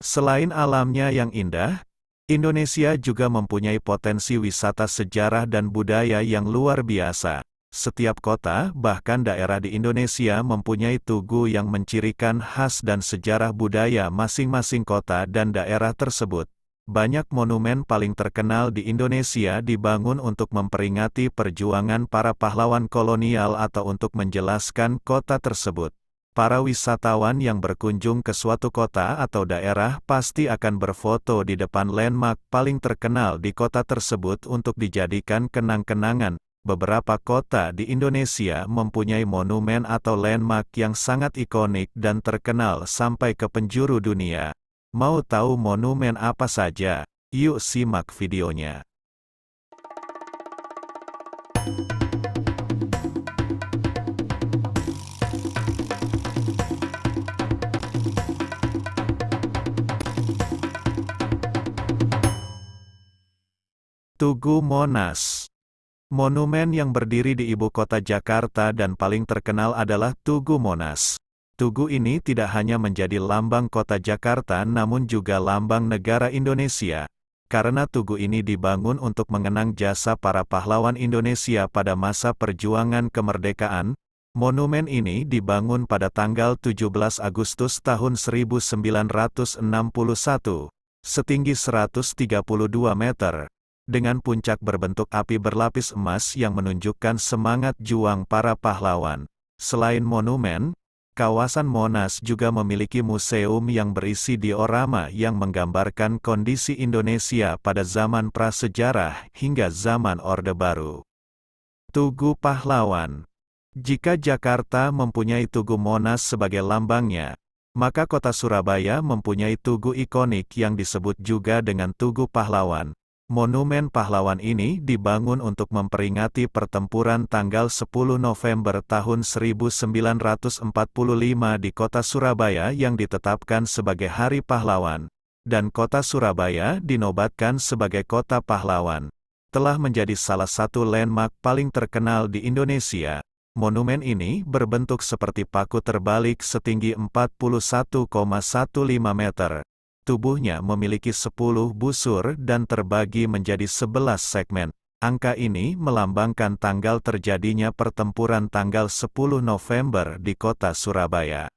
Selain alamnya yang indah, Indonesia juga mempunyai potensi wisata sejarah dan budaya yang luar biasa. Setiap kota, bahkan daerah di Indonesia mempunyai tugu yang mencirikan khas dan sejarah budaya masing-masing kota dan daerah tersebut. Banyak monumen paling terkenal di Indonesia dibangun untuk memperingati perjuangan para pahlawan kolonial atau untuk menjelaskan kota tersebut. Para wisatawan yang berkunjung ke suatu kota atau daerah pasti akan berfoto di depan landmark paling terkenal di kota tersebut untuk dijadikan kenang-kenangan. Beberapa kota di Indonesia mempunyai monumen atau landmark yang sangat ikonik dan terkenal sampai ke penjuru dunia. Mau tahu monumen apa saja? Yuk simak videonya. Tugu Monas. Monumen yang berdiri di ibu kota Jakarta dan paling terkenal adalah Tugu Monas. Tugu ini tidak hanya menjadi lambang kota Jakarta namun juga lambang negara Indonesia. Karena tugu ini dibangun untuk mengenang jasa para pahlawan Indonesia pada masa perjuangan kemerdekaan, monumen ini dibangun pada tanggal 17 Agustus tahun 1961, setinggi 132 meter. Dengan puncak berbentuk api berlapis emas yang menunjukkan semangat juang para pahlawan. Selain monumen, kawasan Monas juga memiliki museum yang berisi diorama yang menggambarkan kondisi Indonesia pada zaman prasejarah hingga zaman Orde Baru. Tugu Pahlawan. Jika Jakarta mempunyai Tugu Monas sebagai lambangnya, maka kota Surabaya mempunyai tugu ikonik yang disebut juga dengan Tugu Pahlawan. Monumen pahlawan ini dibangun untuk memperingati pertempuran tanggal 10 November tahun 1945 di kota Surabaya yang ditetapkan sebagai Hari Pahlawan, dan kota Surabaya dinobatkan sebagai kota pahlawan. Telah menjadi salah satu landmark paling terkenal di Indonesia. Monumen ini berbentuk seperti paku terbalik setinggi 41,15 meter. Tubuhnya memiliki 10 busur dan terbagi menjadi 11 segmen. Angka ini melambangkan tanggal terjadinya pertempuran tanggal 10 November di kota Surabaya.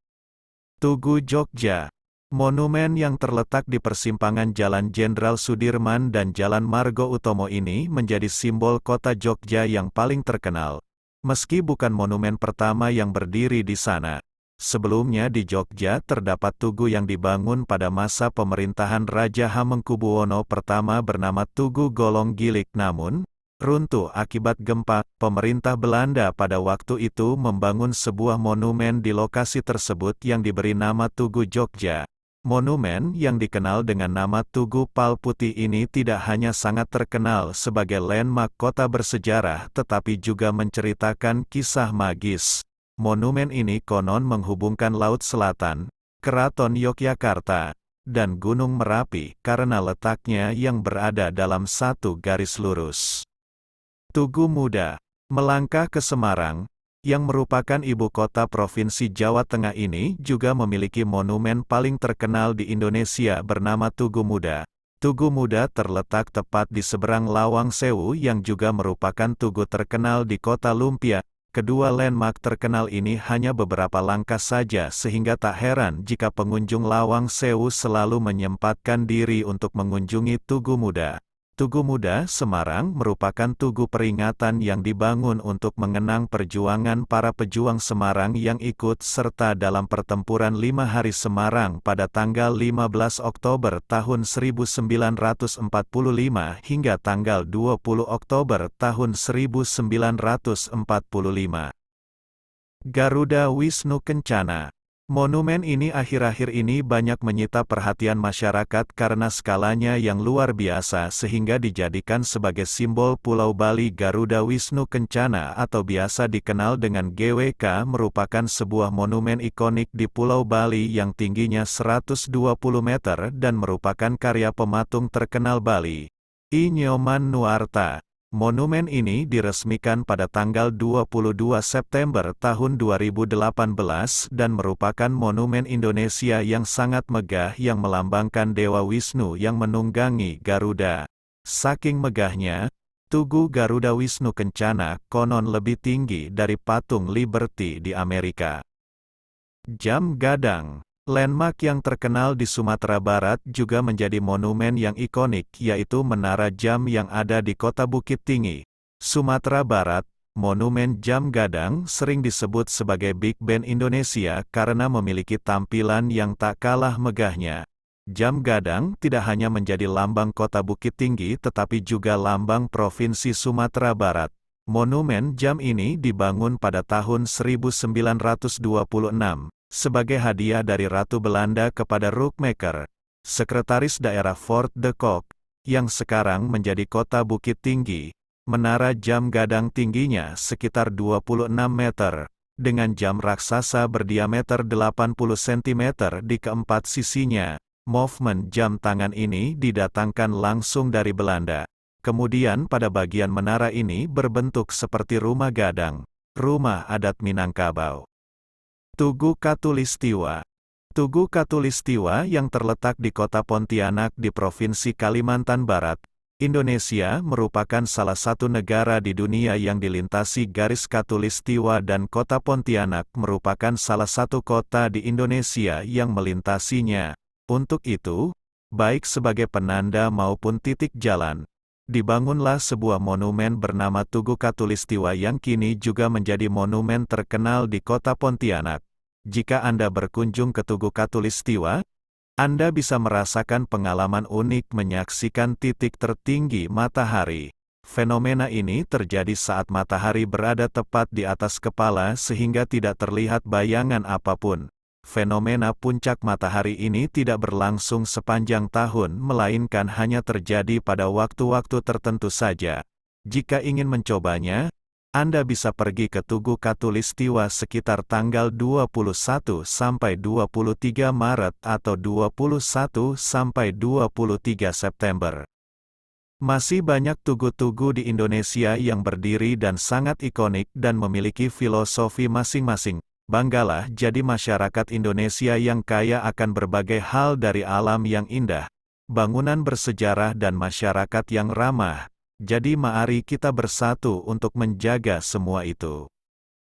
Tugu Jogja. Monumen yang terletak di persimpangan Jalan Jenderal Sudirman dan Jalan Margo Utomo ini menjadi simbol kota Jogja yang paling terkenal. Meski bukan monumen pertama yang berdiri di sana. Sebelumnya di Jogja terdapat tugu yang dibangun pada masa pemerintahan Raja Hamengkubuwono pertama bernama Tugu Golong Gilik namun, runtuh akibat gempa. Pemerintah Belanda pada waktu itu membangun sebuah monumen di lokasi tersebut yang diberi nama Tugu Jogja. Monumen yang dikenal dengan nama Tugu Pal Putih ini tidak hanya sangat terkenal sebagai landmark kota bersejarah tetapi juga menceritakan kisah magis. Monumen ini konon menghubungkan Laut Selatan, Keraton Yogyakarta, dan Gunung Merapi karena letaknya yang berada dalam satu garis lurus. Tugu Muda. Melangkah ke Semarang, yang merupakan ibu kota Provinsi Jawa Tengah ini juga memiliki monumen paling terkenal di Indonesia bernama Tugu Muda. Tugu Muda terletak tepat di seberang Lawang Sewu yang juga merupakan tugu terkenal di kota Lumpia. Kedua landmark terkenal ini hanya beberapa langkah saja sehingga tak heran jika pengunjung Lawang Sewu selalu menyempatkan diri untuk mengunjungi Tugu Muda. Tugu Muda Semarang merupakan tugu peringatan yang dibangun untuk mengenang perjuangan para pejuang Semarang yang ikut serta dalam pertempuran 5 Hari Semarang pada tanggal 15 Oktober tahun 1945 hingga tanggal 20 Oktober tahun 1945. Garuda Wisnu Kencana. Monumen ini akhir-akhir ini banyak menyita perhatian masyarakat karena skalanya yang luar biasa sehingga dijadikan sebagai simbol Pulau Bali. Garuda Wisnu Kencana atau biasa dikenal dengan GWK merupakan sebuah monumen ikonik di Pulau Bali yang tingginya 120 meter dan merupakan karya pematung terkenal Bali, I Nyoman Nuarta. Monumen ini diresmikan pada tanggal 22 September tahun 2018 dan merupakan monumen Indonesia yang sangat megah yang melambangkan Dewa Wisnu yang menunggangi Garuda. Saking megahnya, Tugu Garuda Wisnu Kencana konon lebih tinggi dari patung Liberty di Amerika. Jam Gadang, landmark yang terkenal di Sumatera Barat juga menjadi monumen yang ikonik yaitu Menara Jam yang ada di Kota Bukit Tinggi, Sumatera Barat. Monumen Jam Gadang sering disebut sebagai Big Ben Indonesia karena memiliki tampilan yang tak kalah megahnya. Jam Gadang tidak hanya menjadi lambang Kota Bukit Tinggi tetapi juga lambang Provinsi Sumatera Barat. Monumen jam ini dibangun pada tahun 1926, sebagai hadiah dari Ratu Belanda kepada Rookmaker, sekretaris daerah Fort de Kock, yang sekarang menjadi Kota Bukit Tinggi. Menara jam gadang tingginya sekitar 26 meter, dengan jam raksasa berdiameter 80 cm di keempat sisinya. Movement jam tangan ini didatangkan langsung dari Belanda. Kemudian pada bagian menara ini berbentuk seperti rumah gadang, rumah adat Minangkabau. Tugu Katulistiwa. Tugu Katulistiwa yang terletak di kota Pontianak di Provinsi Kalimantan Barat, Indonesia merupakan salah satu negara di dunia yang dilintasi garis Katulistiwa dan kota Pontianak merupakan salah satu kota di Indonesia yang melintasinya. Untuk itu, baik sebagai penanda maupun titik jalan, dibangunlah sebuah monumen bernama Tugu Katulistiwa yang kini juga menjadi monumen terkenal di kota Pontianak. Jika Anda berkunjung ke Tugu Katulistiwa, Anda bisa merasakan pengalaman unik menyaksikan titik tertinggi matahari. Fenomena ini terjadi saat matahari berada tepat di atas kepala sehingga tidak terlihat bayangan apapun. Fenomena puncak matahari ini tidak berlangsung sepanjang tahun melainkan hanya terjadi pada waktu-waktu tertentu saja. Jika ingin mencobanya, Anda bisa pergi ke Tugu Katulistiwa sekitar tanggal 21 sampai 23 Maret atau 21 sampai 23 September. Masih banyak tugu-tugu di Indonesia yang berdiri dan sangat ikonik dan memiliki filosofi masing-masing. Banggalah jadi masyarakat Indonesia yang kaya akan berbagai hal dari alam yang indah, bangunan bersejarah dan masyarakat yang ramah. Jadi mari kita bersatu untuk menjaga semua itu.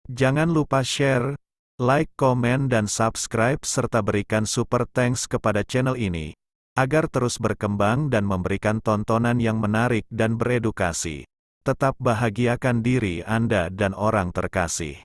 Jangan lupa share, like, komen dan subscribe serta berikan super thanks kepada channel ini, agar terus berkembang dan memberikan tontonan yang menarik dan beredukasi. Tetap bahagiakan diri Anda dan orang terkasih.